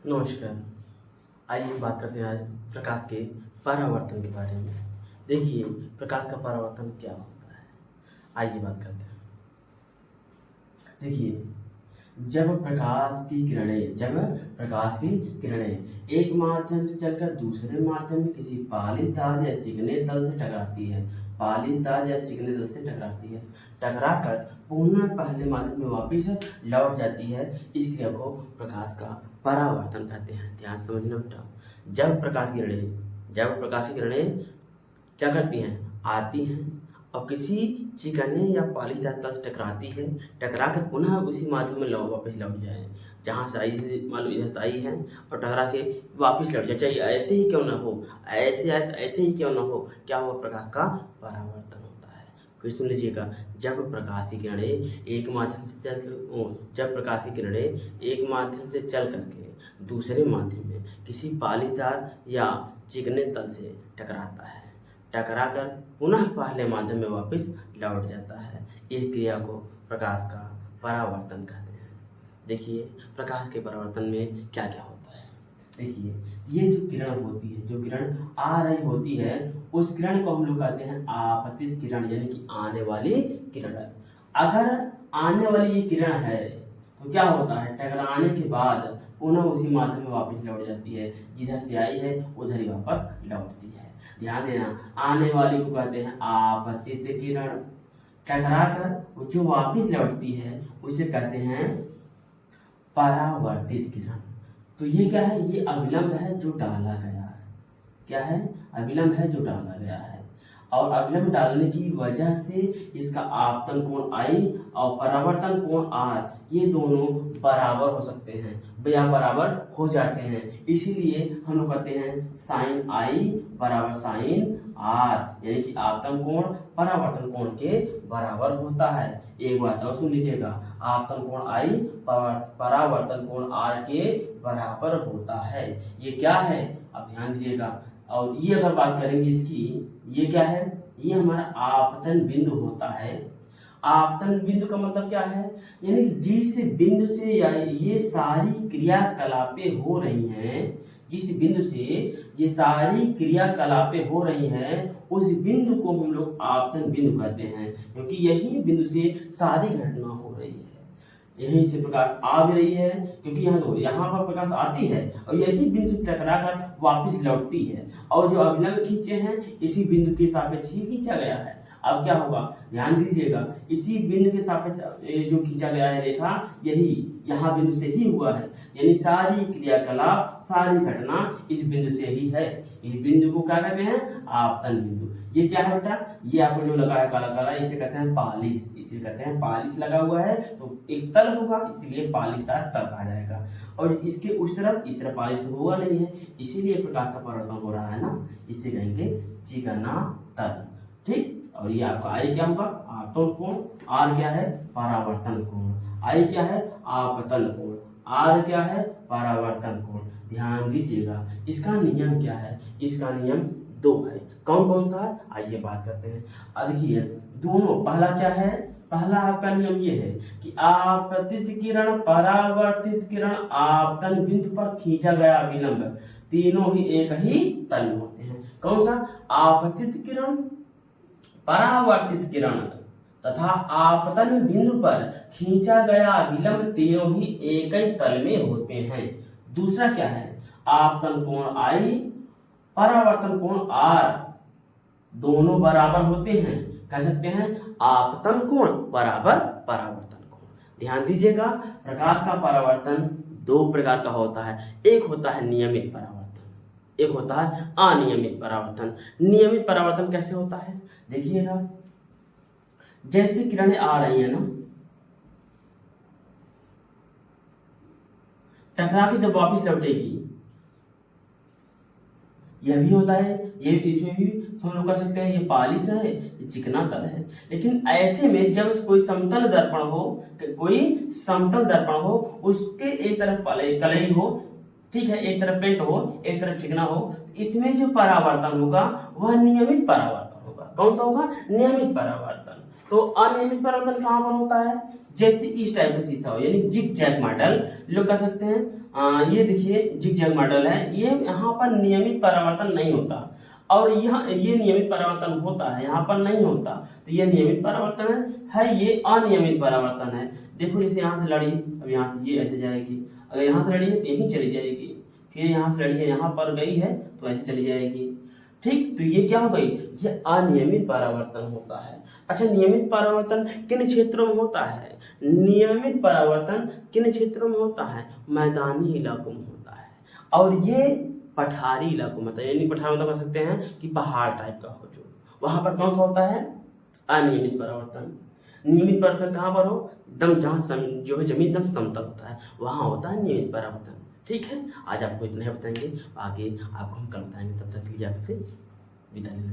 नमस्कार। आइए बात करते हैं आज प्रकाश के परावर्तन के बारे में। देखिए, प्रकाश का परावर्तन क्या होता है? आइए बात करते हैं। देखिए, जब प्रकाश की किरणें एक माध्यम से चलकर दूसरे माध्यम में किसी पाली तार या चिकने तल से टकराकर पुनः पहले माध्यम में वापस लौट जाती है। इस क्रिया को प्रकाश का परावर्तन कहते हैं। ध्यान से समझना बेटा। जब प्रकाश की किरणें क्या करती हैं, आती हैं और किसी चिकने या पॉलीदार तल से टकरा कर पुनः उसी माध्यम में वापस लौट जाए। जहाँ से आई से मान लो इधर से आई है और टकरा के वापस लौट जाए, चाहे ऐसे ही क्यों ना हो, ऐसे आए तो ऐसे ही क्यों ना हो, क्या हुआ? प्रकाश का परावर्तन होता है। फिर सुन लीजिएगा, जब प्रकाश की किरणें एक माध्यम से चल करके दूसरे माध्यम में किसी पॉलीदार या चिकने तल से टकराकर पुनः पहले माध्यम में वापस लौट जाता है। इस क्रिया को प्रकाश का परावर्तन कहते हैं। देखिए, प्रकाश के परावर्तन में क्या क्या होता है। देखिए, ये जो किरण होती है, जो किरण आ रही होती है, उस किरण को हम लोग कहते हैं आपतित किरण, यानी कि आने वाली किरण। अगर आने वाली ये किरण है तो क्या होता है, टकराने के बाद पुनः उसी माध्यम में वापस लौट जाती है। जिधर से आई है उधर ही वापस लौटती है। ध्यान देना, आने वाली को कहते हैं आपतित किरण। टकराकर जो वापस लौटती है उसे कहते हैं परावर्तित किरण। तो ये क्या है? ये अविलंब है जो डाला गया है। क्या है? अविलंब है जो डाला गया है। और अविलंब डालने की वजह से इसका आपतन कोण I और परावर्तन कोण R, ये दोनों बराबर हो सकते हैं या बराबर हो जाते हैं। इसीलिए हम लोग कहते हैं साइन I बराबर साइन R, यानी कि आपतन कोण परावर्तन कोण के बराबर होता है। एक बात और सुन लीजिएगा, आपतन कोण I परावर्तन कोण R के बराबर होता है। ये क्या है? अब ध्यान दीजिएगा। और ये अगर बात करेंगे इसकी, ये क्या है? ये हमारा आपतन बिंदु होता है। आपतन बिंदु का मतलब क्या है? यानी कि जिस बिंदु से ये सारी क्रियाकलापें हो रही हैं, जिस बिंदु से ये सारी क्रियाकलापें हो रही हैं, उस बिंदु को हम लोग आपतन बिंदु कहते हैं, क्योंकि यही बिंदु से सारी घटना हो रही है। यहीं से प्रकाश आ भी रही है, क्योंकि यहाँ पर प्रकाश आती है और यही बिंदु से टकराकर वापस लौटती है। और जो अभिलंब खींचे हैं, इसी बिंदु के सापेक्ष ही खींचा गया है। अब क्या होगा, ध्यान दीजिएगा, इसी बिंदु के सापेक्ष जो खींचा गया है रेखा, यही यहाँ बिंदु से ही हुआ है। यानी सारी क्रियाकलाप, सारी घटना इस बिंदु से ही है। इस बिंदु को क्या कहते हैं? आपतन बिंदु। ये क्या है बेटा? ये आपको जो लगा है काला काला, इसे कहते हैं पालिश। इसे कहते हैं पालिश लगा हुआ है, तो एक तल होगा, इसीलिए पालिशदार तल कहा जाएगा। और इसके उस तरफ इस तरफ पालिश तो हुआ नहीं है, इसीलिए प्रकाश का परावर्तन हो रहा है ना, इसे कहेंगे चिकना तल। ठीक। और ये आपका आई क्या होगा? आपतन कोण। आर क्या है? परावर्तन कोण। आई क्या है? आपतन कोण। आर क्या है? परावर्तन कोण। ध्यान दीजिएगा, इसका नियम क्या है? इसका नियम 2 है। कौन कौन सा है? आइए बात करते हैं। अब देखिए, दोनों, पहला क्या है? पहला आपका नियम ये है कि आपतित किरण, परावर्तित किरण, आपतन बिंदु पर खींचा गया विलंब, तीनों ही एक ही तल में होते हैं। कौन सा? आपतित किरण, परावर्तित किरण तथा आपतन बिंदु पर खींचा गया विलंब तीनों ही एक ही तल में होते हैं। दूसरा क्या है? आपतन कोण I, परावर्तन कोण R, दोनों बराबर होते हैं। कह सकते हैं आपतन कोण बराबर परावर्तन कोण। ध्यान दीजिएगा, प्रकाश का परावर्तन 2 प्रकार का होता है। एक होता है नियमित परावर्तन, एक होता है अनियमित परावर्तन। नियमित परावर्तन कैसे होता है? देखिएगा, जैसे किरणें आ रही है ना, टकरा के जब वापस लौटेगी, यह भी होता है। ये इसमें भी हम लोग कर सकते हैं, ये पालिश है, ये चिकना तल है। लेकिन ऐसे में जब कोई समतल दर्पण हो, उसके एक तरफ कलई हो, ठीक है, एक तरफ पेंट हो, एक तरफ चिकना हो, इसमें जो परावर्तन होगा वह नियमित परावर्तन होगा। कौन सा होगा? नियमित परावर्तन। तो अनियमित परावर्तन कहाँ पर होता है? जैसे इस टाइप का शीशा हो, यानी जिग जैग मॉडल लोग कह सकते हैं। ये देखिए जिग जैग मॉडल है, ये यहाँ पर नियमित परावर्तन नहीं होता, और यहाँ ये नियमित परावर्तन होता है, यहाँ पर नहीं होता। तो ये नियमित परावर्तन है, ये अनियमित परावर्तन है। देखो जैसे यहाँ से लड़ी, अब यहाँ से ये ऐसे जाएगी, अगर यहाँ से लड़ी है तो यहीं चली जाएगी, फिर यहाँ से लड़ी है यहाँ पर गई है तो ऐसे चली जाएगी। ठीक, तो ये क्या हो गई, ये अनियमित परावर्तन होता है। अच्छा, नियमित परावर्तन किन क्षेत्रों में होता है? नियमित परावर्तन किन क्षेत्रों में होता है? मैदानी इलाकों में होता है, और ये पठारी इलाकों में होता है। यानी पठार मतलब कह सकते हैं कि पहाड़ टाइप का हो, जो वहां पर कौन सा होता है? अनियमित परावर्तन। नियमित परावर्तन कहाँ पर हो? एकदम जहाँ जो है जमीन एकदम समतल होता है, वहां होता है नियमित परावर्तन। ठीक है, आज आपको इतना ही बताएंगे, आगे आपको हम कल बताएंगे। तब तक के लिए आपसे विदा लेना।